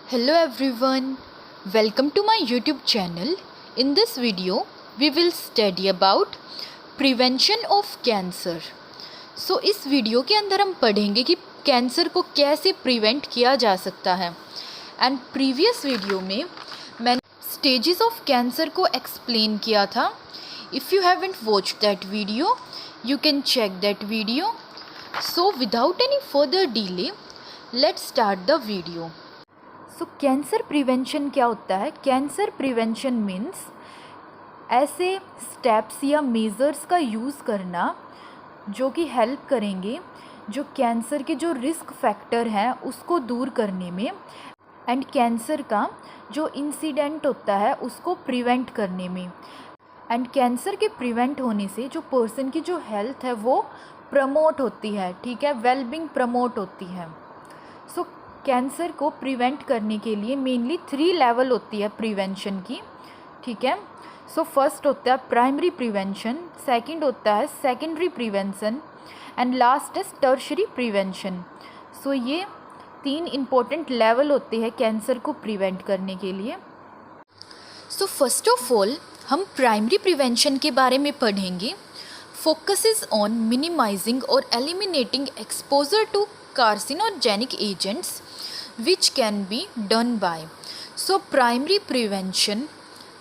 Hello everyone, welcome to my YouTube channel. In this video, we will study about prevention of cancer. So इस video के अंदर हम पढ़ेंगे कि cancer को कैसे प्रिवेंट किया जा सकता है. एंड प्रीवियस वीडियो में मैंने स्टेजेस ऑफ कैंसर को एक्सप्लेन किया था. If you haven't watched that video, you can check that video. So without any further delay, let's start the video. So cancer prevention क्या होता है? कैंसर प्रिवेंशन मीन्स ऐसे steps या measures का use करना जो कि हेल्प करेंगे जो कैंसर के जो रिस्क फैक्टर हैं उसको दूर करने में, एंड कैंसर का जो इंसिडेंट होता है उसको प्रिवेंट करने में. एंड कैंसर के प्रिवेंट होने से जो पर्सन की जो हेल्थ है वो प्रमोट होती है, ठीक है, वेलबींग प्रमोट होती है. सो कैंसर को प्रिवेंट करने के लिए मेनली 3 लेवल होती है प्रिवेंशन की, ठीक है. सो फर्स्ट होता है प्राइमरी प्रिवेंशन, सेकंड होता है secondary prevention, and last is tertiary prevention. So ये 3 इम्पोर्टेंट लेवल होते हैं कैंसर को प्रिवेंट करने के लिए. सो फर्स्ट ऑफ ऑल हम प्राइमरी प्रिवेंशन के बारे में पढ़ेंगे. फोकसेस ऑन मिनिमाइजिंग और eliminating exposure to carcinogenic agents which can be done by. So primary prevention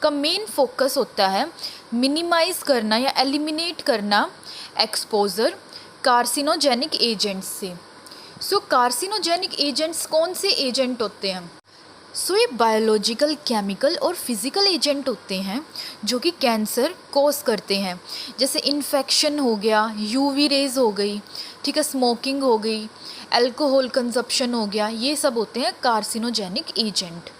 का मेन फोकस होता है मिनिमाइज़ करना या एलिमिनेट करना एक्सपोजर कार्सिनोजेनिक एजेंट्स से. सो कार्सिनोजेनिक एजेंट्स कौन से एजेंट होते हैं? सो ये बायोलॉजिकल, केमिकल और फिज़िकल एजेंट होते हैं जो कि कैंसर कॉज करते हैं. जैसे इन्फेक्शन हो गया, यूवी रेज हो गई, ठीक है, स्मोकिंग हो गई, अल्कोहल कंजप्शन हो गया, ये सब होते हैं कार्सिनोजेनिक एजेंट.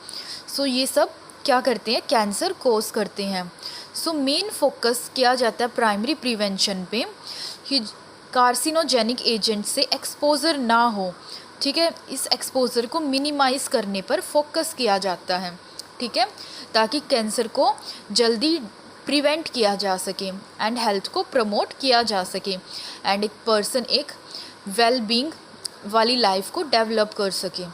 सो ये सब क्या करते हैं? कैंसर कॉज करते हैं. सो मेन फोकस किया जाता है प्राइमरी प्रिवेंशन पे कि कार्सिनोजेनिक एजेंट से एक्सपोजर ना हो, ठीक है. इस एक्सपोजर को मिनिमाइज़ करने पर फोकस किया जाता है, ठीक है, ताकि कैंसर को जल्दी प्रिवेंट किया जा सके एंड हेल्थ को प्रमोट किया जा सके एंड एक पर्सन एक वेल बीइंग वाली लाइफ को डेवलप कर सके.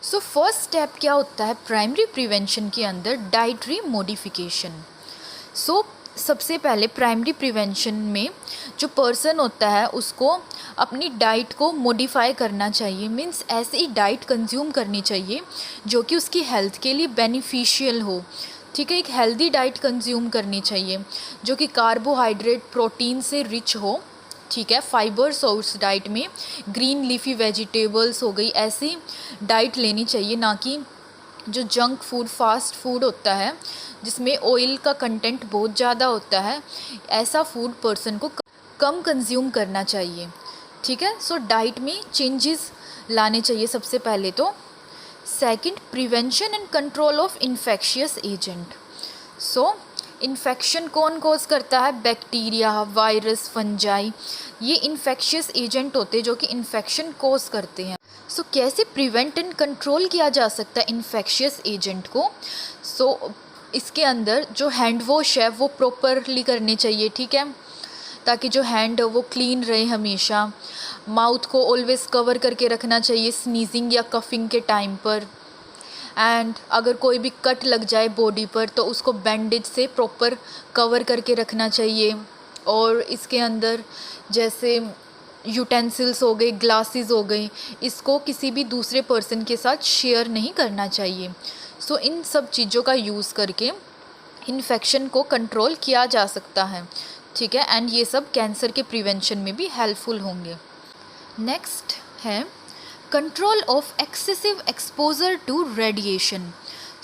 सो फर्स्ट स्टेप क्या होता है प्राइमरी प्रिवेंशन के अंदर? Dietary modification. सो सबसे पहले प्राइमरी प्रिवेंशन में जो पर्सन होता है उसको अपनी डाइट को मॉडिफाई करना चाहिए. मीन्स ऐसी ही डाइट कंज्यूम करनी चाहिए जो कि उसकी हेल्थ के लिए बेनिफिशियल हो, ठीक है. एक हेल्दी डाइट कंज्यूम करनी चाहिए जो कि कार्बोहाइड्रेट, प्रोटीन से रिच हो, ठीक है. फाइबर सोर्स डाइट में ग्रीन लीफी वेजिटेबल्स हो गई, ऐसी डाइट लेनी चाहिए, ना कि जो जंक फूड, फास्ट फूड होता है जिसमें ऑयल का कंटेंट बहुत ज़्यादा होता है, ऐसा फूड पर्सन को कम कंज्यूम करना चाहिए, ठीक है. सो डाइट में चेंजेस लाने चाहिए सबसे पहले तो. Second, prevention and control of infectious agent. So infection कौन कॉज करता है? बैक्टीरिया, वायरस, फंजाई, ये इन्फेक्शियस एजेंट होते हैं जो कि इन्फेक्शन कॉज करते हैं. सो कैसे प्रिवेंट एंड कंट्रोल किया जा सकता है इन्फेक्शियस एजेंट को? सो इसके अंदर जो हैंड वॉश है वो प्रॉपरली करने चाहिए, ठीक है, ताकि जो हैंड है वो क्लीन रहे हमेशा. माउथ को ऑलवेज कवर करके रखना चाहिए स्नीजिंग या कफिंग के टाइम पर. एंड अगर कोई भी कट लग जाए बॉडी पर तो उसको बैंडेज से प्रॉपर कवर करके रखना चाहिए. और इसके अंदर जैसे यूटेंसिल्स हो गए, ग्लासेस हो गई, इसको किसी भी दूसरे पर्सन के साथ शेयर नहीं करना चाहिए. सो इन सब चीज़ों का यूज़ करके इन्फेक्शन को कंट्रोल किया जा सकता है, ठीक है, एंड ये सब कैंसर के प्रिवेंशन में भी हेल्पफुल होंगे. नेक्स्ट है control of excessive exposure to radiation.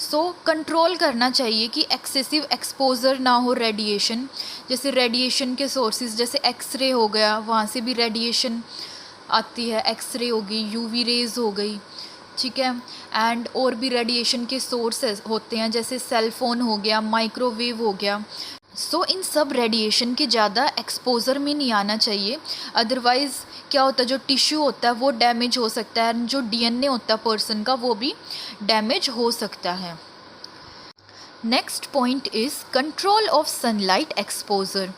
So control करना चाहिए कि एक्सेसिव एक्सपोजर ना हो रेडिएशन. जैसे रेडिएशन के सोर्सेज जैसे एक्सरे हो गया, वहाँ से भी रेडिएशन आती है, एक्सरे होगी, यूवी रेज हो गई, ठीक है. एंड और भी रेडिएशन के सोर्सेज होते हैं जैसे सेलफोन हो गया, माइक्रोवेव हो गया. सो इन सब रेडिएशन के ज़्यादा एक्सपोजर में नहीं आना चाहिए, अदरवाइज़ क्या होता है जो टिश्यू होता है वो डैमेज हो सकता है, जो डीएनए होता है पर्सन का वो भी डैमेज हो सकता है. Next point is control of sunlight exposure.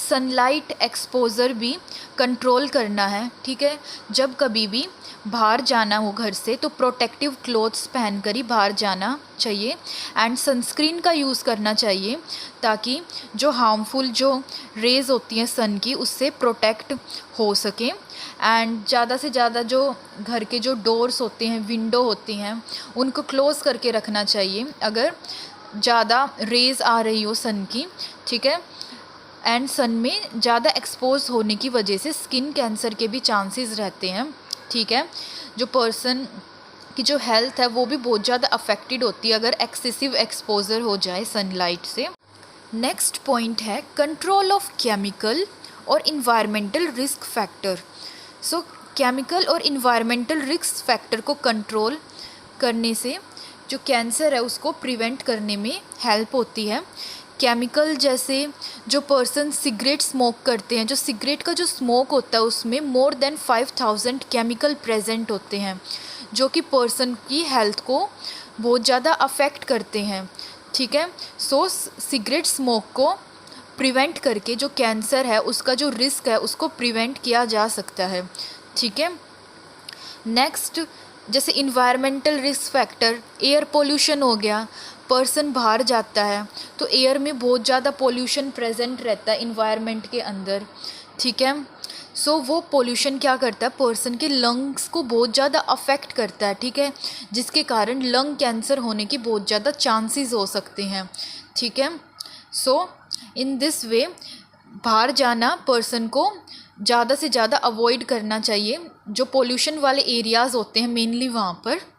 Sunlight exposure भी कंट्रोल करना है, ठीक है. जब कभी भी बाहर जाना हो घर से तो प्रोटेक्टिव क्लोथ्स पहनकर ही बाहर जाना चाहिए एंड सनस्क्रीन का यूज़ करना चाहिए ताकि जो हार्मफुल जो रेज़ होती हैं सन की उससे प्रोटेक्ट हो सके। एंड ज़्यादा से ज़्यादा जो घर के जो डोर्स होते हैं, विंडो होती हैं, उनको क्लोज़ करके रखना चाहिए अगर ज़्यादा रेज़ आ रही हो सन की, ठीक है। एंड सन में ज़्यादा एक्सपोज होने की वजह से स्किन कैंसर के भी चांसेस रहते हैं, ठीक है। जो पर्सन की जो हेल्थ है वो भी बहुत ज़्यादा अफेक्टेड होती है अगर एक्सेसिव एक्सपोजर हो जाए सनलाइट से। नेक्स्ट पॉइंट है कंट्रोल ऑफ केमिकल और इन्वायरमेंटल रिस्क फैक्टर। सो केमिकल और इन्वायरमेंटल रिस्क फैक्टर को कंट्रोल करने से जो कैंसर है उसको प्रिवेंट करने में हेल्प होती है। केमिकल जैसे जो पर्सन सिगरेट स्मोक करते हैं, जो सिगरेट का जो स्मोक होता है उसमें मोर देन 5000 केमिकल प्रेजेंट होते हैं जो कि पर्सन की हेल्थ को बहुत ज़्यादा अफेक्ट करते हैं, ठीक है। सो सिगरेट स्मोक को प्रिवेंट करके जो कैंसर है उसका जो रिस्क है उसको प्रिवेंट किया जा सकता है, ठीक है। नेक्स्ट जैसे environmental risk factor, air pollution हो गया। पर्सन बाहर जाता है तो एयर में बहुत ज़्यादा पोल्यूशन प्रेजेंट रहता है इन्वायरमेंट के अंदर, ठीक है। सो वो पोल्यूशन क्या करता है, पर्सन के लंग्स को बहुत ज़्यादा अफेक्ट करता है, ठीक है, जिसके कारण लंग कैंसर होने की बहुत ज़्यादा चांसेस हो सकते हैं, ठीक है। सो इन दिस वे बाहर जाना पर्सन को ज़्यादा से ज़्यादा अवॉइड करना चाहिए जो पोल्यूशन वाले एरियाज़ होते हैं मेनली वहाँ पर।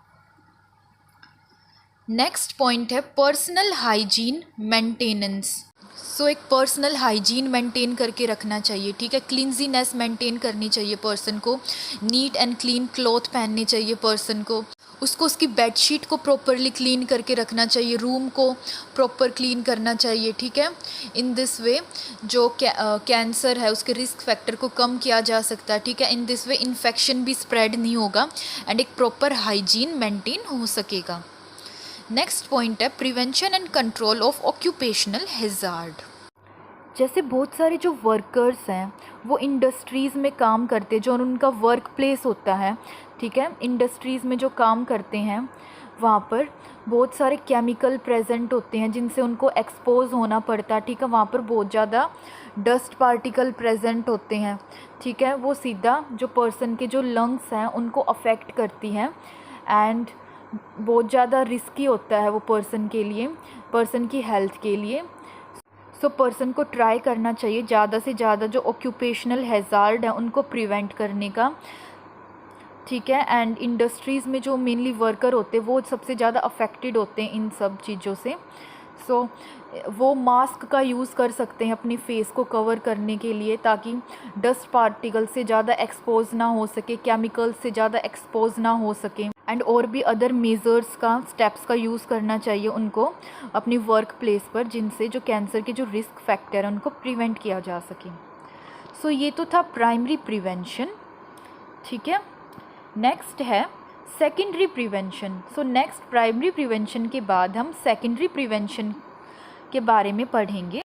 नेक्स्ट पॉइंट है पर्सनल हाइजीन मेंटेनेंस। सो एक पर्सनल हाइजीन मेंटेन करके रखना चाहिए, ठीक है। क्लीनजीनेस मेंटेन करनी चाहिए पर्सन को, नीट एंड क्लीन क्लॉथ पहनने चाहिए पर्सन को, उसको उसकी बेडशीट को प्रॉपरली क्लीन करके रखना चाहिए, रूम को प्रॉपर क्लीन करना चाहिए, ठीक है। इन दिस वे जो कैंसर है उसके रिस्क फैक्टर को कम किया जा सकता है, ठीक है। इन दिस वे इन्फेक्शन भी स्प्रेड नहीं होगा एंड एक प्रॉपर हाइजीन मेंटेन हो सकेगा। नेक्स्ट पॉइंट है prevention and control of occupational hazard. जैसे बहुत सारे जो वर्कर्स हैं वो इंडस्ट्रीज़ में काम करते हैं, जो उनका वर्क प्लेस होता है, ठीक है, इंडस्ट्रीज़ में जो काम करते हैं वहाँ पर बहुत सारे केमिकल प्रेजेंट होते हैं जिनसे उनको एक्सपोज होना पड़ता है, ठीक है। वहाँ पर बहुत ज़्यादा डस्ट पार्टिकल प्रेजेंट होते हैं, ठीक है। वो सीधा जो पर्सन के जो लंग्स हैं उनको अफेक्ट करती हैं एंड बहुत ज़्यादा रिस्की होता है वो पर्सन के लिए, पर्सन की हेल्थ के लिए। सो पर्सन को ट्राई करना चाहिए ज़्यादा से ज़्यादा जो ऑक्यूपेशनल हैज़ार्ड है उनको प्रिवेंट करने का, ठीक है। एंड इंडस्ट्रीज़ में जो मेनली वर्कर होते हैं वो सबसे ज़्यादा अफेक्टेड होते हैं इन सब चीज़ों से। सो वो मास्क का यूज़ कर सकते हैं अपनी फेस को कवर करने के लिए ताकि डस्ट पार्टिकल से ज़्यादा एक्सपोज ना हो सके, केमिकल्स से ज़्यादा एक्सपोज ना हो सके एंड और भी अदर मेजर्स का स्टेप्स का यूज़ करना चाहिए उनको अपनी वर्क प्लेस पर, जिनसे जो कैंसर के जो रिस्क फैक्टर है उनको प्रिवेंट किया जा सके। सो ये तो था प्राइमरी प्रिवेंशन, ठीक है। नेक्स्ट है secondary prevention. So next primary prevention के बाद हम सेकेंडरी प्रिवेंशन के बारे में पढ़ेंगे।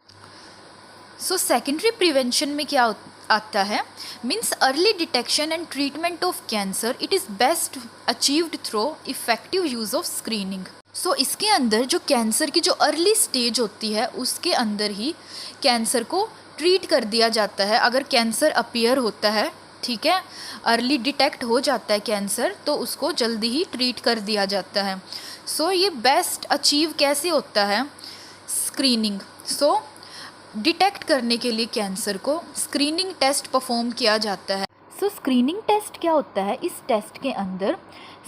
सो सेकेंडरी प्रिवेंशन में क्या आता है, means early detection and treatment of cancer. It is best achieved through effective use of screening. So इसके अंदर जो कैंसर की जो अर्ली स्टेज होती है उसके अंदर ही कैंसर को ट्रीट कर दिया जाता है। अगर कैंसर अपीयर होता है, ठीक है, अर्ली डिटेक्ट हो जाता है कैंसर तो उसको जल्दी ही ट्रीट कर दिया जाता है। सो ये बेस्ट अचीव कैसे होता है, स्क्रीनिंग। सो डिटेक्ट करने के लिए कैंसर को स्क्रीनिंग टेस्ट परफॉर्म किया जाता है। सो स्क्रीनिंग टेस्ट क्या होता है, इस टेस्ट के अंदर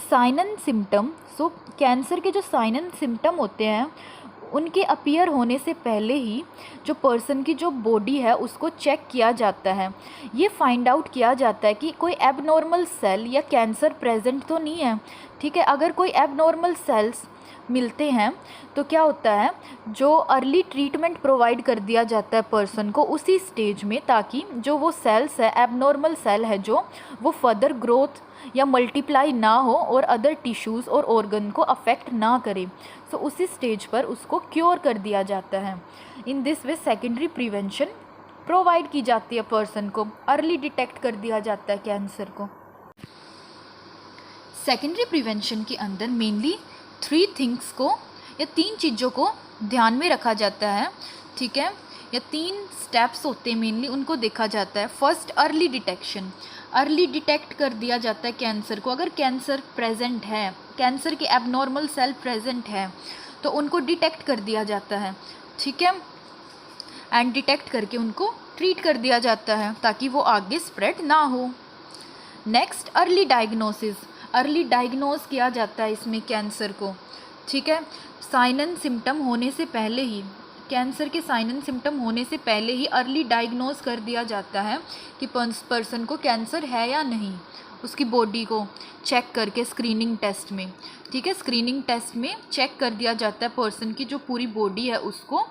sign and symptom, so cancer के जो साइन एंड सिम्टम होते हैं उनके अपीयर होने से पहले ही जो पर्सन की जो बॉडी है उसको चेक किया जाता है। ये फाइंड आउट किया जाता है कि कोई एबनॉर्मल सेल या कैंसर प्रेजेंट तो नहीं है, ठीक है। अगर कोई एबनॉर्मल सेल्स मिलते हैं तो क्या होता है, जो अर्ली ट्रीटमेंट प्रोवाइड कर दिया जाता है पर्सन को उसी स्टेज में, ताकि जो वो सेल्स है, एबनॉर्मल सेल है जो, वो फर्दर ग्रोथ या मल्टीप्लाई ना हो और अदर टिश्यूज़ और ऑर्गन को अफेक्ट ना करे। सो उसी स्टेज पर उसको क्योर कर दिया जाता है। In this way secondary prevention provide की जाती है पर्सन को, अर्ली डिटेक्ट कर दिया जाता है कैंसर को। सेकेंडरी प्रिवेंशन के अंदर मेनली 3 थिंग्स को या 3 चीज़ों को ध्यान में रखा जाता है, ठीक है, या 3 स्टेप्स होते हैं मेनली, उनको देखा जाता है। First, early detection. Early detect कर दिया जाता है कैंसर को। अगर कैंसर प्रेजेंट है, कैंसर के एबनॉर्मल सेल प्रेजेंट है, तो उनको डिटेक्ट कर दिया जाता है, ठीक है, एंड डिटेक्ट करके उनको ट्रीट कर दिया जाता है ताकि वो आगे स्प्रेड ना हो। Next, early diagnosis. Early diagnose किया जाता है इसमें कैंसर को, ठीक है, साइन एंड सिम्टम होने से पहले ही, कैंसर के साइन एंड सिम्टम होने से पहले ही अर्ली डायग्नोज कर दिया जाता है कि पर्सन को कैंसर है या नहीं, उसकी बॉडी को चेक करके स्क्रीनिंग टेस्ट में, ठीक है, स्क्रीनिंग टेस्ट में चेक कर दिया जाता है पर्सन की जो पूरी बॉडी है उसको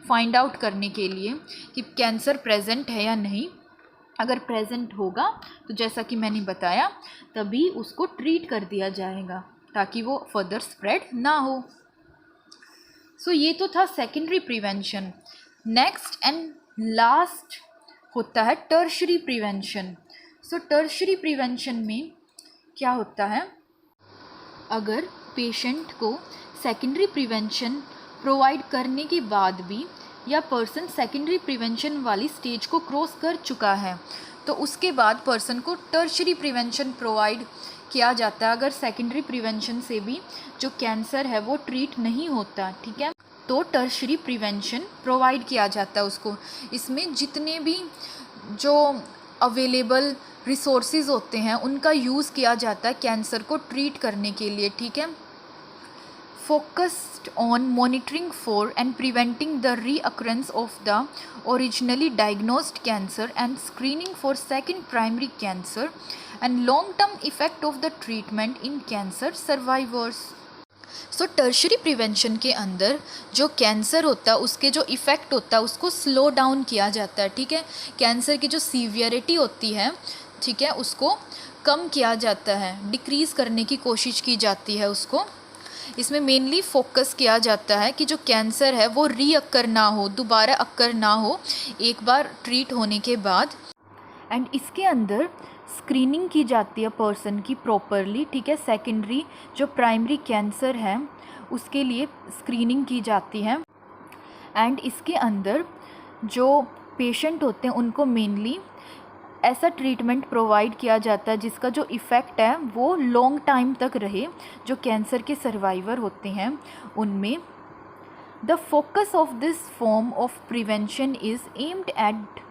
फाइंड आउट करने के लिए कि कैंसर प्रेजेंट है या नहीं। अगर प्रेजेंट होगा तो जैसा कि मैंने बताया तभी उसको ट्रीट कर दिया जाएगा ताकि वो फर्दर स्प्रेड ना हो। सो ये तो था secondary prevention. Next and last होता है टर्शरी प्रिवेंशन। सो टर्शरी प्रिवेंशन में क्या होता है, अगर पेशेंट को सेकेंडरी प्रिवेंशन प्रोवाइड करने के बाद भी या पर्सन सेकेंडरी प्रिवेंशन वाली स्टेज को क्रॉस कर चुका है तो उसके बाद पर्सन को टर्शरी प्रिवेंशन प्रोवाइड किया जाता है। अगर सेकेंडरी प्रिवेंशन से भी जो कैंसर है वो ट्रीट नहीं होता, ठीक है, तो टर्शरी प्रिवेंशन प्रोवाइड किया जाता है उसको। इसमें जितने भी जो अवेलेबल रिसोर्सेज होते हैं उनका यूज़ किया जाता है कैंसर को ट्रीट करने के लिए, ठीक है। Focused on monitoring for and preventing the reoccurrence of the originally diagnosed cancer and screening for second primary cancer and long-term effect of the treatment in cancer survivors. So tertiary prevention के अंदर जो cancer होता है उसके जो effect होता है उसको स्लो डाउन किया जाता है, ठीक है, कैंसर की जो सीवियरिटी होती है, ठीक है, उसको कम किया जाता है, डिक्रीज़ करने की कोशिश की जाती है उसको। इसमें मेनली फोकस किया जाता है कि जो कैंसर है वो रीअक्कर ना हो, दोबारा अक्कर ना हो एक बार ट्रीट होने के बाद। एंड इसके अंदर स्क्रीनिंग की जाती है पर्सन की प्रॉपरली, ठीक है, सेकेंडरी जो प्राइमरी कैंसर है उसके लिए स्क्रीनिंग की जाती है। एंड इसके अंदर जो पेशेंट होते हैं उनको मेनली ऐसा ट्रीटमेंट प्रोवाइड किया जाता है जिसका जो इफ़ेक्ट है वो लॉन्ग टाइम तक रहे। जो कैंसर के सर्वाइवर होते हैं उनमें the focus of this form of prevention is aimed at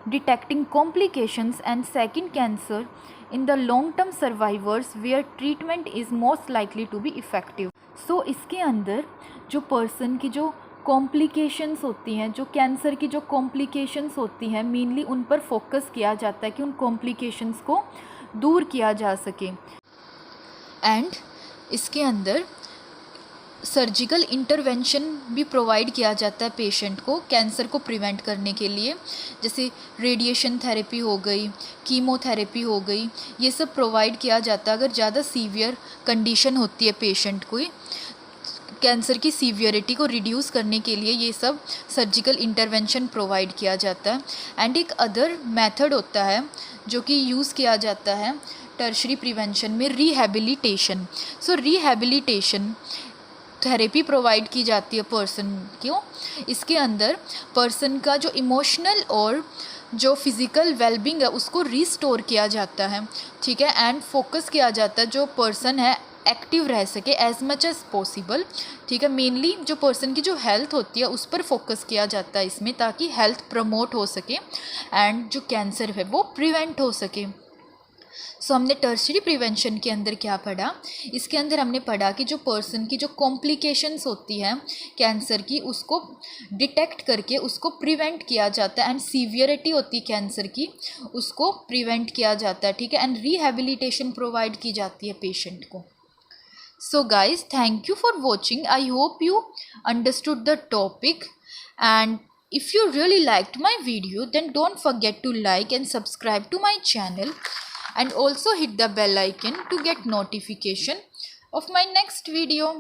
detecting complications and second cancer in the long term survivors where treatment is most likely to be effective. So इसके अंदर जो person की जो complications होती हैं, जो cancer की जो कॉम्प्लिकेशंस होती हैं, मेनली उन पर फोकस किया जाता है कि उन कॉम्प्लिकेशंस को दूर किया जा सके। एंड इसके अंदर सर्जिकल इंटरवेंशन भी प्रोवाइड किया जाता है पेशेंट को कैंसर को प्रिवेंट करने के लिए, जैसे रेडिएशन थेरेपी हो गई, कीमोथेरेपी हो गई, ये सब प्रोवाइड किया जाता है। अगर ज़्यादा सीवियर कंडीशन होती है पेशेंट को, कैंसर की सीवियरिटी को रिड्यूस करने के लिए ये सब सर्जिकल इंटरवेंशन प्रोवाइड किया जाता है। एंड एक अदर मेथड होता है जो कि यूज़ किया जाता है टर्शरी प्रिवेंशन में, रिहैबिलिटेशन। सो रिहैबिलिटेशन थेरेपी प्रोवाइड की जाती है पर्सन को। इसके अंदर पर्सन का जो इमोशनल और जो फिज़िकल वेलबींग है उसको रिस्टोर किया जाता है, ठीक है, एंड फोकस किया जाता है जो पर्सन है एक्टिव रह सके एज मच एज़ पॉसिबल, ठीक है। मेनली जो पर्सन की जो हेल्थ होती है उस पर फोकस किया जाता है इसमें, ताकि हेल्थ प्रमोट हो सके एंड जो कैंसर है वो प्रिवेंट हो सके। सो हमने टर्शरी प्रिवेंशन के अंदर क्या पढ़ा, इसके अंदर हमने पढ़ा कि जो पर्सन की जो कॉम्प्लिकेशंस होती हैं कैंसर की उसको डिटेक्ट करके उसको प्रिवेंट किया जाता है, एंड सीवियरिटी होती है कैंसर की उसको प्रिवेंट किया जाता है, ठीक है, एंड रिहैबिलिटेशन प्रोवाइड की जाती है पेशेंट को। So guys, thank you for watching. I hope you understood the topic, and if you really liked my video then don't forget to like and subscribe to my channel, and also hit the bell icon to get notification of my next video.